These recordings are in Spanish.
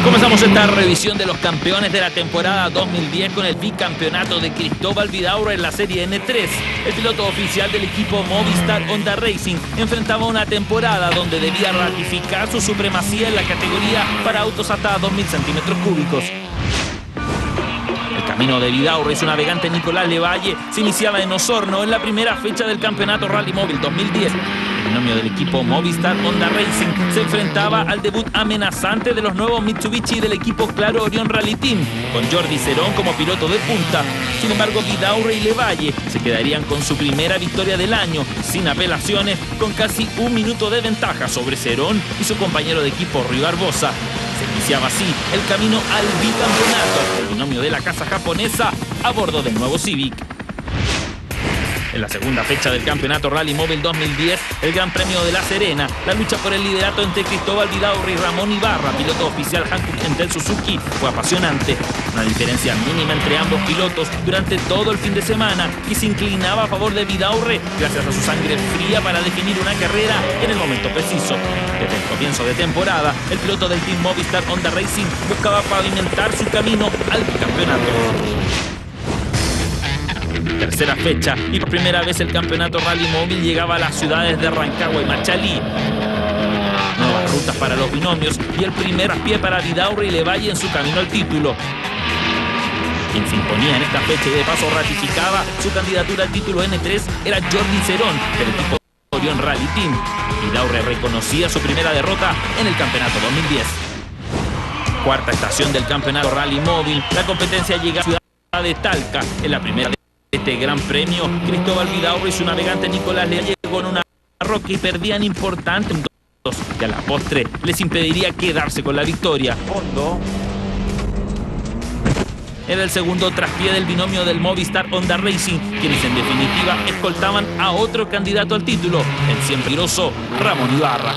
Comenzamos esta revisión de los campeones de la temporada 2010 con el bicampeonato de Cristóbal Vidaurre en la serie N3. El piloto oficial del equipo Movistar Honda Racing enfrentaba una temporada donde debía ratificar su supremacía en la categoría para autos hasta 2.000 centímetros cúbicos. El camino de Vidaurre y su navegante Nicolás Levalle se iniciaba en Osorno en la primera fecha del campeonato Rally Móvil 2010. El binomio del equipo Movistar Honda Racing se enfrentaba al debut amenazante de los nuevos Mitsubishi del equipo Claro Orión Rally Team, con Jordi Cerón como piloto de punta. Sin embargo, Vidaurre y Levalle se quedarían con su primera victoria del año, sin apelaciones, con casi un minuto de ventaja sobre Cerón y su compañero de equipo Rui Barbosa. Se iniciaba así el camino al bicampeonato, el binomio de la casa japonesa a bordo del nuevo Civic. En la segunda fecha del campeonato Rally Móvil 2010, el Gran Premio de La Serena, la lucha por el liderato entre Cristóbal Vidaurre y Ramón Ibarra, piloto oficial Hankook Entel Suzuki, fue apasionante. Una diferencia mínima entre ambos pilotos durante todo el fin de semana y se inclinaba a favor de Vidaurre gracias a su sangre fría para definir una carrera en el momento preciso. Desde el comienzo de temporada, el piloto del Team Movistar Honda Racing buscaba pavimentar su camino al bicampeonato. Tercera fecha y por primera vez el campeonato Rally Móvil llegaba a las ciudades de Rancagua y Machalí. Nuevas rutas para los binomios y el primer pie para Vidaurre y Levalle en su camino al título. Quien se imponía en esta fecha y de paso ratificaba su candidatura al título N3 era Jordi Cerón del equipo Orión Rally Team. Vidaurre reconocía su primera derrota en el campeonato 2010. Cuarta estación del campeonato Rally Móvil, la competencia llega a la ciudad de Talca en la primera este gran premio. Cristóbal Vidaurre y su navegante Nicolás Levalle con una roca y perdían importantes puntos que a la postre les impediría quedarse con la victoria. Era el segundo traspié del binomio del Movistar Honda Racing, quienes en definitiva escoltaban a otro candidato al título, el siempre peligroso Ramón Ibarra.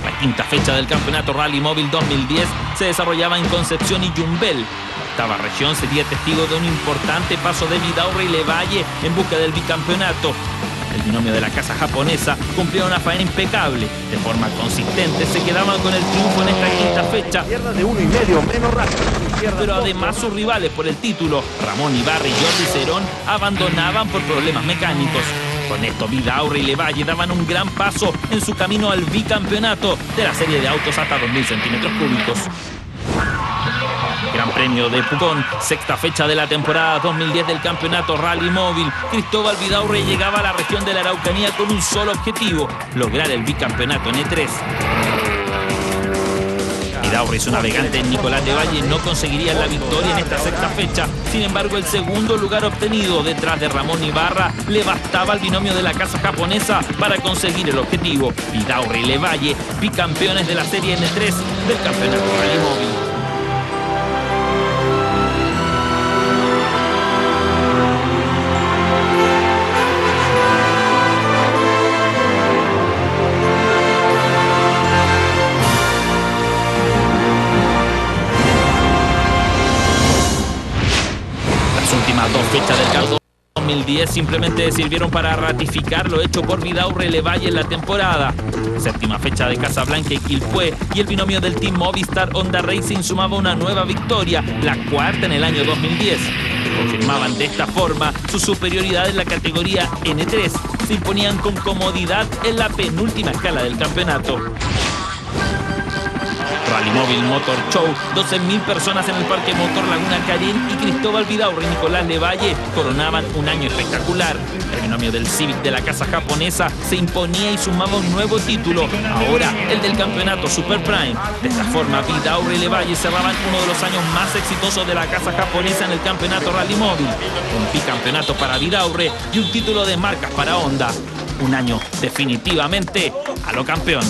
La quinta fecha del campeonato Rally Móvil 2010 se desarrollaba en Concepción y Yumbel. La octava región sería testigo de un importante paso de Vidaurre y Levalle en busca del bicampeonato. El binomio de la casa japonesa cumplía una faena impecable. De forma consistente se quedaban con el triunfo en esta quinta fecha. De 1,5 menos rápido. Pero además sus rivales por el título, Ramón Ibarra y Jordi Cerón, abandonaban por problemas mecánicos. Con esto Vidaurre y Levalle daban un gran paso en su camino al bicampeonato de la serie de autos hasta 2.000 centímetros cúbicos. Gran Premio de Pucón, sexta fecha de la temporada 2010 del campeonato Rally Móvil. Cristóbal Vidaurre llegaba a la región de la Araucanía con un solo objetivo: lograr el bicampeonato N3. Vidaurre y su navegante Nicolás Levalle no conseguirían la victoria en esta sexta fecha. Sin embargo, el segundo lugar obtenido detrás de Ramón Ibarra le bastaba al binomio de la casa japonesa para conseguir el objetivo. Vidaurre y Levalle, bicampeones de la serie N3 del campeonato Rally Móvil. Dos fechas del campeonato 2010 simplemente sirvieron para ratificar lo hecho por Vidaurre y Levalle en la temporada. Séptima fecha de Casablanca y Quilpué y el binomio del Team Movistar Honda Racing sumaba una nueva victoria, la cuarta en el año 2010. Confirmaban de esta forma su superioridad en la categoría N3. Se imponían con comodidad en la penúltima escala del campeonato. Rally Móvil Motor Show, 12.000 personas en el Parque Motor Laguna Carén y Cristóbal Vidaurre y Nicolás Levalle coronaban un año espectacular. El binomio del Civic de la casa japonesa se imponía y sumaba un nuevo título, ahora el del campeonato Super Prime. De esta forma, Vidaurre y Levalle cerraban uno de los años más exitosos de la casa japonesa en el campeonato Rally Móvil. Un bicampeonato para Vidaurre y un título de marcas para Honda. Un año definitivamente a lo campeón.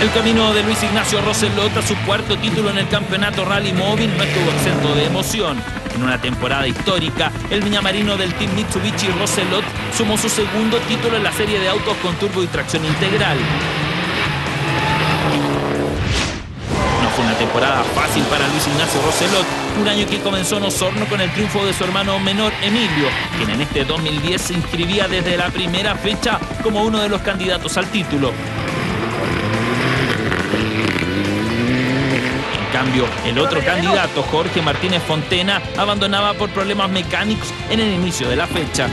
El camino de Luis Ignacio Rosselot a su cuarto título en el campeonato Rally Móvil no estuvo exento de emoción. En una temporada histórica, el viñamarino del Team Mitsubishi Rosselot sumó su segundo título en la serie de autos con turbo y tracción integral. No fue una temporada fácil para Luis Ignacio Rosselot, Un año que comenzó en Osorno con el triunfo de su hermano menor Emilio, quien en este 2010 se inscribía desde la primera fecha como uno de los candidatos al título. En cambio, el otro candidato, Jorge Martínez Fontena, abandonaba por problemas mecánicos en el inicio de la fecha.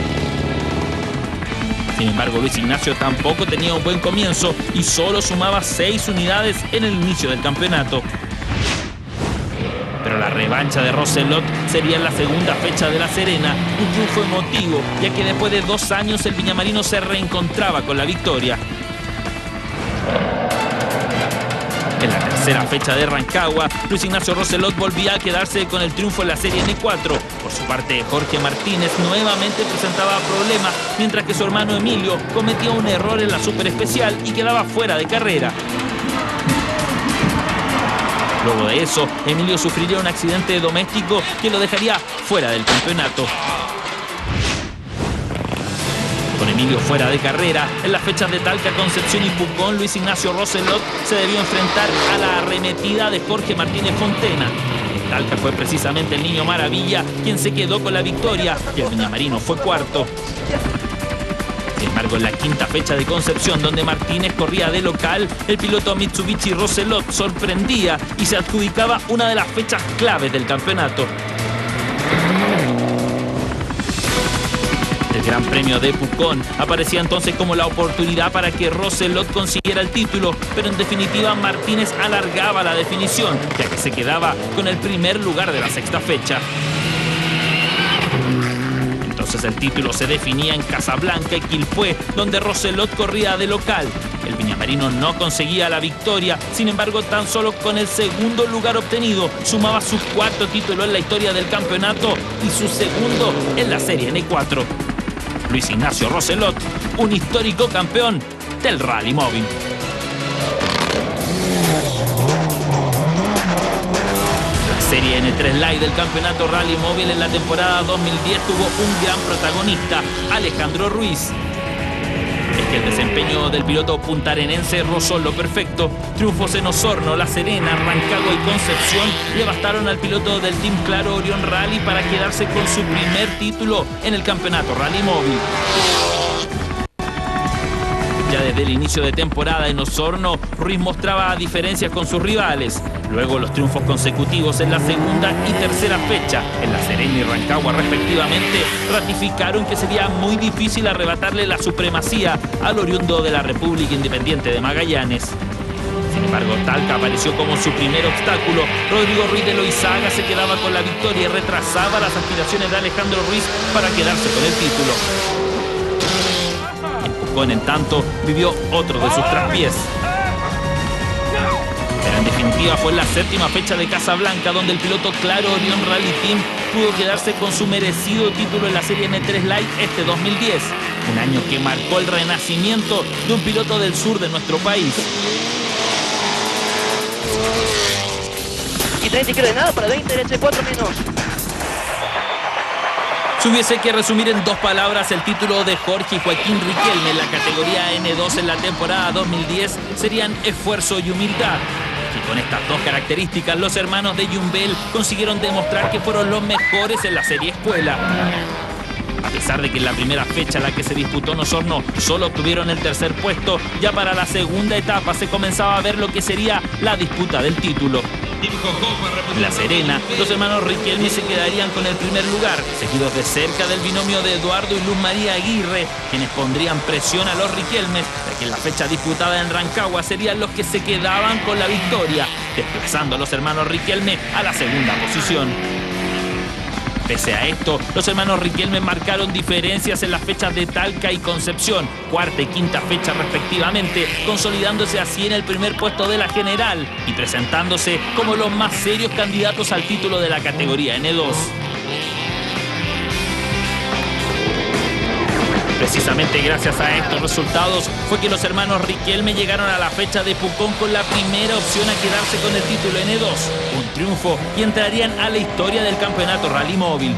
Sin embargo, Luis Ignacio tampoco tenía un buen comienzo y solo sumaba 6 unidades en el inicio del campeonato. Pero la revancha de Roselot sería en la segunda fecha de La Serena, un triunfo emotivo, ya que después de 2 años el viñamarino se reencontraba con la victoria. En la tercera fecha de Rancagua, Luis Ignacio Roselot volvía a quedarse con el triunfo en la serie N4. Por su parte, Jorge Martínez nuevamente presentaba problemas, mientras que su hermano Emilio cometía un error en la super especial y quedaba fuera de carrera. Luego de eso, Emilio sufriría un accidente doméstico que lo dejaría fuera del campeonato. Con Emilio fuera de carrera, en las fechas de Talca, Concepción y Pucón, Luis Ignacio Roselot se debió enfrentar a la arremetida de Jorge Martínez Fontena. En Talca fue precisamente el Niño Maravilla quien se quedó con la victoria y el viñamarino fue cuarto. Sin embargo, en la quinta fecha de Concepción, donde Martínez corría de local, el piloto Mitsubishi Roselot sorprendía y se adjudicaba una de las fechas claves del campeonato. El Gran Premio de Pucón aparecía entonces como la oportunidad para que Roselot consiguiera el título, pero en definitiva Martínez alargaba la definición, ya que se quedaba con el primer lugar de la sexta fecha. Entonces el título se definía en Casablanca y Quilpué, donde Roselot corría de local. El viñamarino no conseguía la victoria, sin embargo tan solo con el segundo lugar obtenido sumaba su cuarto título en la historia del campeonato y su segundo en la serie N4. Luis Ignacio Roselot, un histórico campeón del Rally Móvil. La serie N3 Live del campeonato Rally Móvil en la temporada 2010 tuvo un gran protagonista, Alejandro Ruiz. Es que el desempeño del piloto puntarenense rozó lo perfecto. Triunfos en Osorno, La Serena, Rancagua y Concepción le bastaron al piloto del Team Claro Orión Rally para quedarse con su primer título en el campeonato Rally Móvil. Ya desde el inicio de temporada en Osorno, Ruiz mostraba diferencias con sus rivales. Luego los triunfos consecutivos en la segunda y tercera fecha, en La Serena y Rancagua respectivamente, ratificaron que sería muy difícil arrebatarle la supremacía al oriundo de la República Independiente de Magallanes. Sin embargo, Talca apareció como su primer obstáculo. Rodrigo Ruiz de Loizaga se quedaba con la victoria y retrasaba las aspiraciones de Alejandro Ruiz para quedarse con el título. En tanto, vivió otro de sus traspiés. Pero en definitiva fue en la séptima fecha de Casablanca donde el piloto Claro Orión Rally Team pudo quedarse con su merecido título en la serie N3 Live este 2010. Un año que marcó el renacimiento de un piloto del sur de nuestro país. Y 30 kilos de nada para 20 en 4 minutos. Si hubiese que resumir en 2 palabras el título de Jorge y Joaquín Riquelme en la categoría N2 en la temporada 2010, serían esfuerzo y humildad. Y con estas 2 características, los hermanos de Yumbel consiguieron demostrar que fueron los mejores en la serie escuela. A pesar de que en la primera fecha, la que se disputó en Osorno, solo obtuvieron el tercer puesto, ya para la segunda etapa se comenzaba a ver lo que sería la disputa del título. En La Serena, los hermanos Riquelme se quedarían con el primer lugar, seguidos de cerca del binomio de Eduardo y Luz María Aguirre, quienes pondrían presión a los Riquelme, ya que en la fecha disputada en Rancagua serían los que se quedaban con la victoria, desplazando a los hermanos Riquelme a la segunda posición. Pese a esto, los hermanos Riquelme marcaron diferencias en las fechas de Talca y Concepción, cuarta y quinta fecha respectivamente, consolidándose así en el primer puesto de la general y presentándose como los más serios candidatos al título de la categoría N2. Precisamente gracias a estos resultados fue que los hermanos Riquelme llegaron a la fecha de Pucón con la primera opción a quedarse con el título N2, un triunfo y entrarían a la historia del campeonato Rally Móvil.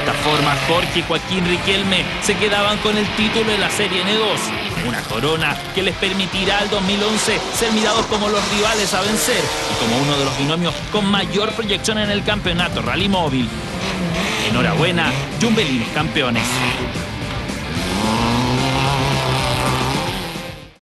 esta forma, Jorge y Joaquín Riquelme se quedaban con el título de la Serie N2. Una corona que les permitirá al 2011 ser mirados como los rivales a vencer y como uno de los binomios con mayor proyección en el campeonato Rally Móvil. Enhorabuena, Jumbelinos campeones.